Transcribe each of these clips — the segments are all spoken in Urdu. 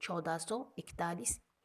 1441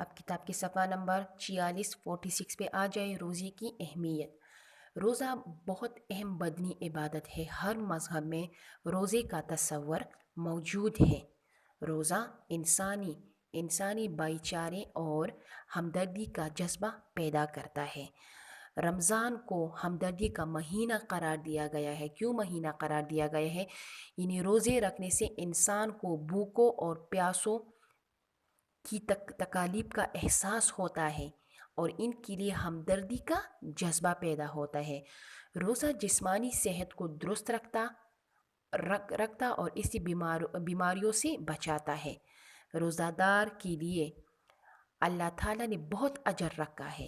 اب کتاب کے صفحہ نمبر 46 پہ آ جائے، روزے کی اہمیت۔ روزہ بہت اہم بدنی عبادت ہے، ہر مذہب میں روزے کا تصور موجود ہے۔ روزہ انسانی بھائی چارے اور ہمدردی کا جذبہ پیدا کرتا ہے۔ رمضان کو ہمدردی کا مہینہ قرار دیا گیا ہے۔ کیوں مہینہ قرار دیا گیا ہے؟ یعنی روزے رکھنے سے انسان کو بھوکوں اور پیاسوں کی تکالیف کا احساس ہوتا ہے اور ان کے لیے ہمدردی کا جذبہ پیدا ہوتا ہے۔ روزہ جسمانی صحت کو درست رکھتا اور اسی بیماریوں سے بچاتا ہے۔ روزہ دار کے لیے اللہ تعالیٰ نے بہت اجر رکھا ہے۔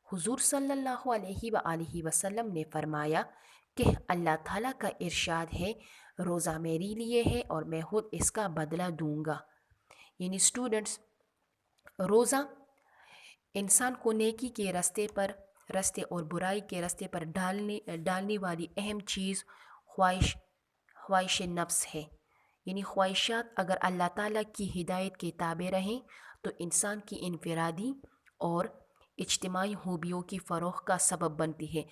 حضور صلی اللہ علیہ وآلہ وسلم نے فرمایا کہ اللہ تعالیٰ کا ارشاد ہے، روزہ میرے لیے ہے اور میں خود اس کا بدلہ دوں گا۔ یعنی اسٹوڈنٹس، روزہ انسان کو نیکی کے راستے اور برائی کے راستے پر ڈالنے والی اہم چیز خواہش نفس ہے۔ یعنی خواہشات اگر اللہ تعالیٰ کی ہدایت کے تابع رہیں تو انسان کی انفرادی اور اجتماعی خوبیوں کی فروغ کا سبب بنتی ہے،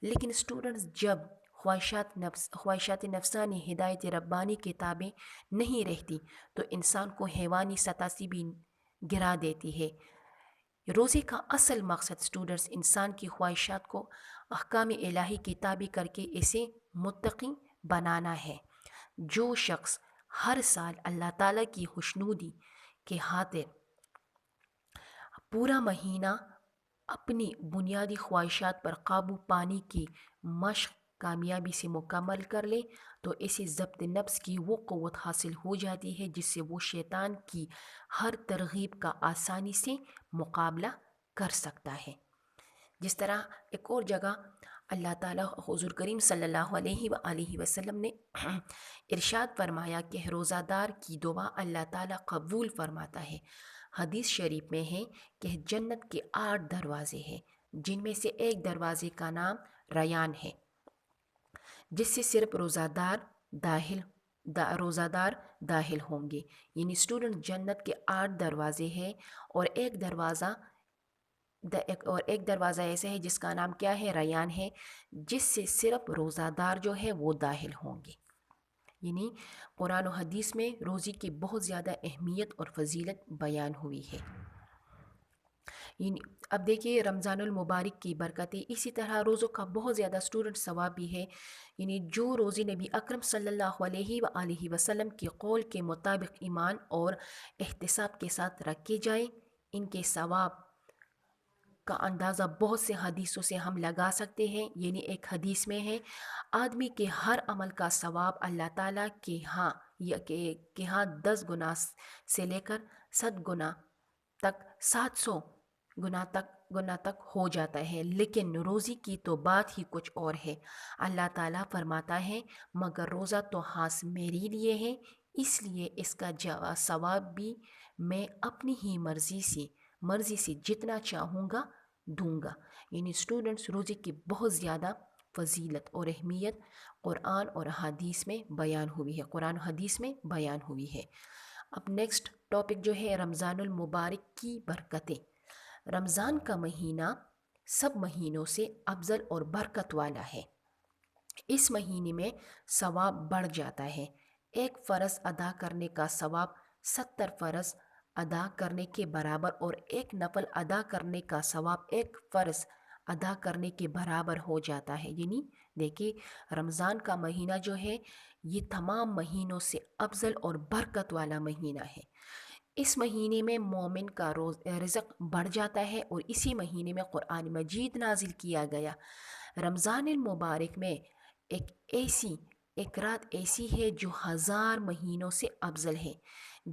لیکن اسٹوڈنٹس جب خواہشات نفسانی ہدایت ربانی کے تابع نہیں رہتی تو انسان کو حیوانی سطح سے بھی گرا دیتی ہے۔ روزے کا اصل مقصد اسٹوڈنٹس انسان کی خواہشات کو احکام الہی کے تابع کر کے اسے متقی بنانا ہے۔ جو شخص ہر سال اللہ تعالیٰ کی خوشنودی کے خاطر پورا مہینہ اپنی بنیادی خواہشات پر قابو پانے کی مشق کامیابی سے مکمل کر لے تو اسے ضبط نفس کی وہ قوت حاصل ہو جاتی ہے جس سے وہ شیطان کی ہر ترغیب کا آسانی سے مقابلہ کر سکتا ہے۔ جس طرح ایک اور جگہ اللہ تعالیٰ حضور کریم صلی اللہ علیہ وآلہ وسلم نے ارشاد فرمایا کہ روزہ دار کی دعا اللہ تعالیٰ قبول فرماتا ہے۔ حدیث شریف میں ہے کہ جنت کے 8 دروازے ہیں، جن میں سے ایک دروازے کا نام ریان ہے، جس سے صرف روزہ دار داخل ہوں گے۔ یعنی اسٹوڈنٹ جنت کے 8 دروازے ہیں اور ایک دروازہ ایسا ہے جس کا نام کیا ہے؟ ریان ہے، جس سے صرف روزہ دار جو ہے وہ داخل ہوں گے۔ یعنی قرآن و حدیث میں روزے کی بہت زیادہ اہمیت اور فضیلت بیان ہوئی ہے۔ اب دیکھیے رمضان المبارک کی برکتیں، اسی طرح روزوں کا بہت زیادہ اسٹوڈنٹ ثواب بھی ہے۔ یعنی جو روزے نبی اکرم صلی اللہ علیہ وآلہ وسلم کے قول کے مطابق ایمان اور احتساب کے ساتھ رکھے جائیں، ان کے ثواب کا اندازہ بہت سے حدیثوں سے ہم لگا سکتے ہیں۔ یعنی ایک حدیث میں ہے، آدمی کے ہر عمل کا ثواب اللہ تعالیٰ کے ہاں 10 گنا سے لے کر 100 گنا تک 700 گنا تک ہو جاتا ہے، لیکن روزے کی تو بات ہی کچھ اور ہے۔ اللہ تعالیٰ فرماتا ہے، مگر روزہ تو خاص میرے لیے ہے، اس لیے اس کا ثواب بھی میں اپنی ہی مرضی سے جتنا چاہوں گا دوں گا۔ یعنی اسٹوڈنٹس روزے کی بہت زیادہ فضیلت اور اہمیت قرآن اور حدیث میں بیان ہوئی ہے۔ اب نیکسٹ ٹاپک جو ہے رمضان المبارک کی برکتیں۔ رمضان کا مہینہ سب مہینوں سے افضل اور برکت والا ہے۔ اس مہینے میں ثواب بڑھ جاتا ہے۔ ایک فرض ادا کرنے کا ثواب 70 فرض ادا کرنے کے برابر اور ایک نفل ادا کرنے کا ثواب ایک فرض ادا کرنے کے برابر ہو جاتا ہے۔ یعنی دیکھیے رمضان کا مہینہ جو ہے یہ تمام مہینوں سے افضل اور برکت والا مہینہ ہے۔ اس مہینے میں مومن کا رزق بڑھ جاتا ہے اور اسی مہینے میں قرآن مجید نازل کیا گیا۔ رمضان المبارک میں ایک رات ایسی ہے جو 1000 مہینوں سے افضل ہے،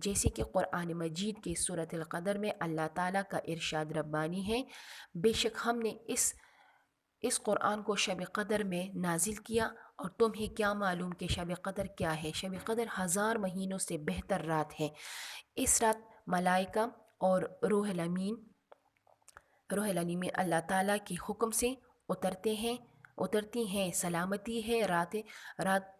جیسے کہ قرآن مجید کے سورۃ القدر میں اللہ تعالیٰ کا ارشاد ربانی ہے، بے شک ہم نے اس قرآن کو شب قدر میں نازل کیا اور تمہیں کیا معلوم کہ شب قدر کیا ہے؟ شب قدر 1000 مہینوں سے بہتر رات ہے۔ اس رات ملائکہ اور روح الامین اللہ تعالیٰ کے حکم سے اترتی ہیں، سلامتی ہے رات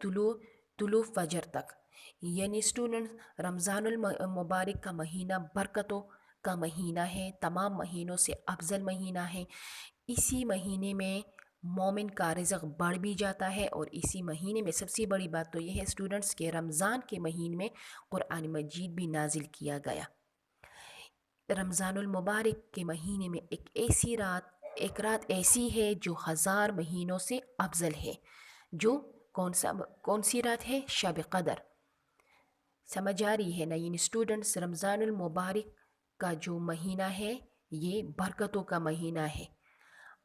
طلوع فجر تک۔ یعنی اسٹوڈنٹ رمضان المبارک کا مہینہ برکتوں کا مہینہ ہے، تمام مہینوں سے افضل مہینہ ہے۔ اسی مہینے میں مومن کا رزق بڑھ بھی جاتا ہے، اور اسی مہینے میں سب سے بڑی بات تو یہ ہے اسٹوڈنٹس کے رمضان کے مہینے میں قرآن مجید بھی نازل کیا گیا۔ رمضان المبارک کے مہینے میں ایک رات ایسی ہے جو 1000 مہینوں سے افضل ہے، جو کون سی رات ہے؟ شب قدر۔ سمجھ آ رہی ہے نا؟ یعنی اسٹوڈنٹس رمضان المبارک کا جو مہینہ ہے یہ برکتوں کا مہینہ ہے۔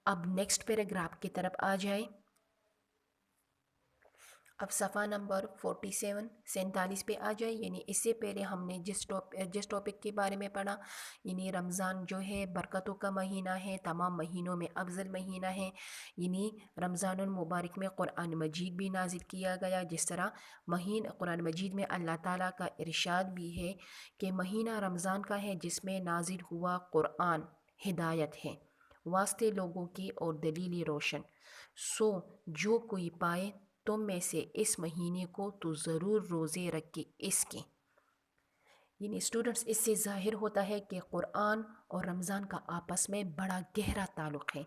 اب نیکسٹ پیراگراف کی طرف آ جائیں۔ اب صفحہ نمبر 47 پہ آ جائے۔ یعنی اس سے پہلے ہم نے جس ٹاپک کے بارے میں پڑھا، یعنی رمضان جو ہے برکتوں کا مہینہ ہے، تمام مہینوں میں افضل مہینہ ہے۔ یعنی رمضان المبارک میں قرآن مجید بھی نازل کیا گیا، جس طرح قرآن مجید میں اللہ تعالیٰ کا ارشاد بھی ہے کہ مہینہ رمضان کا ہے جس میں نازل ہوا قرآن ہدایت ہے واسطے لوگوں کی اور دلیل روشن، سو جو کوئی پائے تم میں سے اس مہینے کو تو ضرور روزے رکھے اس کے۔ یعنی اسٹوڈنٹس اس سے ظاہر ہوتا ہے کہ قرآن اور رمضان کا آپس میں بڑا گہرا تعلق ہے۔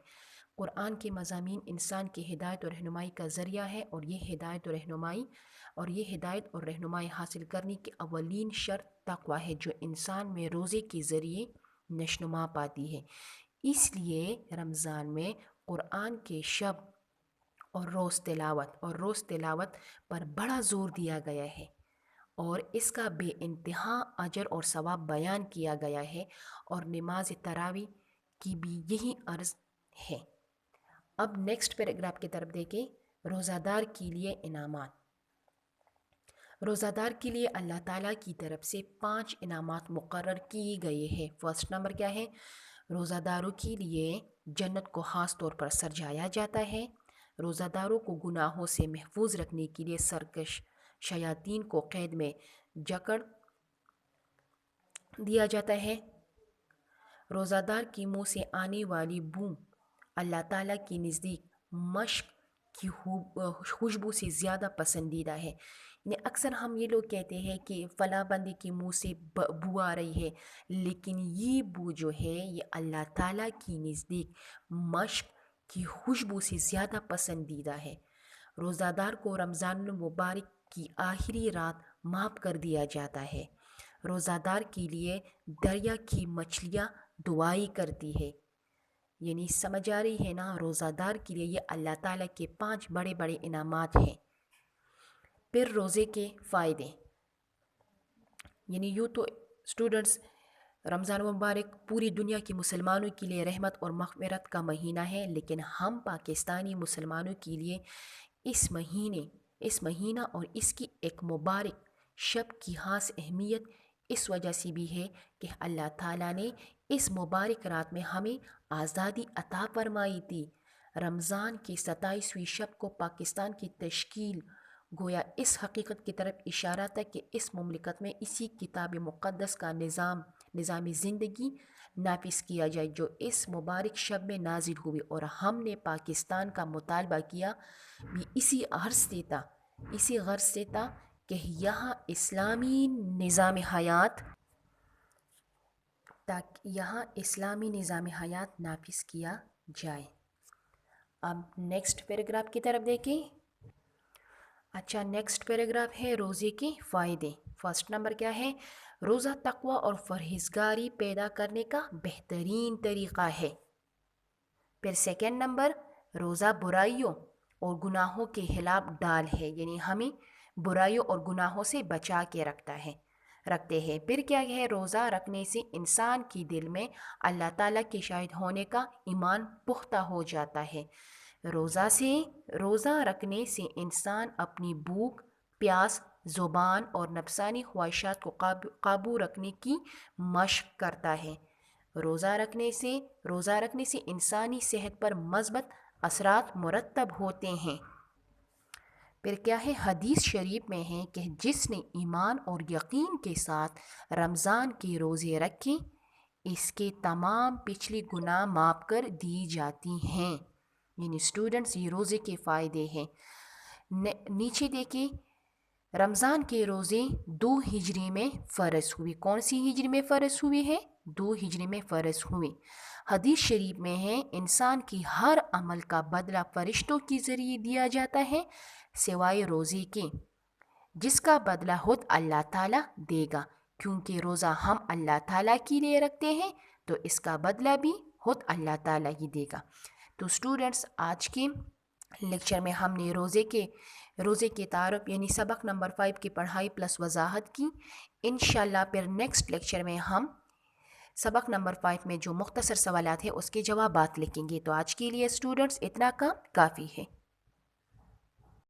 قرآن کے مضامین انسان کی ہدایت اور رہنمائی کا ذریعہ ہے، اور یہ ہدایت اور رہنمائی حاصل کرنے کی اولین شرط تقوی ہے، جو انسان میں روزے کے ذریعے نشوونما پاتی ہے۔ اس لیے رمضان میں قرآن کے شب اور روز تلاوت پر بڑا زور دیا گیا ہے، اور اس کا بے انتہا اجر اور ثواب بیان کیا گیا ہے، اور نماز تراویح کی بھی یہی عرض ہے۔ اب نیکسٹ پیراگراف کی طرف دیکھیں۔ روزہ دار کے لیے انعامات۔ روزہ دار کے لیے اللہ تعالیٰ کی طرف سے 5 انعامات مقرر کیے گئے ہیں۔ فرسٹ نمبر کیا ہے؟ روزہ داروں کے لیے جنت کو خاص طور پر سجایا جاتا ہے۔ روزہ داروں کو گناہوں سے محفوظ رکھنے کے لیے سرکش شیاطین کو قید میں جکڑ دیا جاتا ہے۔ روزہ دار کے منہ سے آنے والی بو اللہ تعالیٰ کے نزدیک مشک کی خوشبو سے زیادہ پسندیدہ ہے۔ یعنی اکثر ہم یہ لوگ کہتے ہیں کہ فلاں بندے کے منہ سے بو آ رہی ہے، لیکن یہ بو جو ہے یہ اللہ تعالیٰ کی نزدیک مشک کی خوشبو سے زیادہ پسندیدہ ہے۔ روزہ دار کو رمضان المبارک کی آخری رات معاف کر دیا جاتا ہے۔ روزہ دار کے لیے دریا کی مچھلیاں دعائی کرتی ہے۔ یعنی سمجھ آ رہی ہے نا؟ روزہ دار کے لیے یہ اللہ تعالیٰ کے 5 بڑے بڑے انعامات ہیں۔ پھر روزے کے فائدے۔ یعنی یوں تو اسٹوڈنٹس رمضان مبارک پوری دنیا کے مسلمانوں کے لیے رحمت اور مغفرت کا مہینہ ہے، لیکن ہم پاکستانی مسلمانوں کے لیے اس مہینہ اور اس کی ایک مبارک شب کی خاص اہمیت اس وجہ سے بھی ہے کہ اللہ تعالیٰ نے اس مبارک رات میں ہمیں آزادی عطا فرمائی تھی۔ رمضان کی 27ویں شب کو پاکستان کی تشکیل گویا اس حقیقت کی طرف اشارہ تھا کہ اس مملکت میں اسی کتاب مقدس کا نظام زندگی نافذ کیا جائے جو اس مبارک شب میں نازل ہوئی، اور ہم نے پاکستان کا مطالبہ کیا بھی اسی غرض سے تھا کہ یہاں اسلامی نظام حیات نافذ کیا جائے۔ اب نیکسٹ پیراگراف کی طرف دیکھیں۔ اچھا، نیکسٹ پیراگراف ہے روزے کے فائدے۔ فرسٹ نمبر کیا ہے؟ روزہ تقوی اور پرہیزگاری پیدا کرنے کا بہترین طریقہ ہے۔ پھر سیکنڈ نمبر، روزہ برائیوں اور گناہوں کے خلاف ڈال ہے، یعنی ہمیں برائیوں اور گناہوں سے بچا کے رکھتے ہیں۔ پھر کیا ہے؟ روزہ رکھنے سے انسان کی دل میں اللہ تعالیٰ کے شاہد ہونے کا ایمان پختہ ہو جاتا ہے۔ روزہ رکھنے سے انسان اپنی بھوک، پیاس، زبان اور نفسانی خواہشات کو قابو رکھنے کی مشق کرتا ہے۔ روزہ رکھنے سے انسانی صحت پر مثبت اثرات مرتب ہوتے ہیں۔ پھر کیا ہے؟ حدیث شریف میں ہے کہ جس نے ایمان اور یقین کے ساتھ رمضان کے روزے رکھے اس کے تمام پچھلے گناہ معاف کر دی جاتی ہیں۔ یعنی اسٹوڈنٹس یہ روزے کے فائدے ہیں۔ نیچے دیکھیں، رمضان کے روزے 2 ہجری میں فرض ہوئے. کون سی ہجری میں فرض ہوئے ہیں؟ 2 ہجری میں فرض ہوئے. حدیث شریف میں ہے انسان کی ہر عمل کا بدلہ فرشتوں کے ذریعے دیا جاتا ہے سوائے روزے کے، جس کا بدلہ خود اللہ تعالیٰ دے گا. کیونکہ روزہ ہم اللہ تعالیٰ کے لیے رکھتے ہیں تو اس کا بدلہ بھی خود اللہ تعالیٰ ہی دے گا. تو اسٹوڈنٹس، آج کے لیکچر میں ہم نے روزے کے تعارف یعنی سبق نمبر 5 کی پڑھائی پلس وضاحت کی. انشاءاللہ پھر نیکسٹ لیکچر میں ہم سبق نمبر 5 میں جو مختصر سوالات ہیں اس کے جوابات لکھیں گے. تو آج کے لیے اسٹوڈنٹس اتنا کام کافی ہے.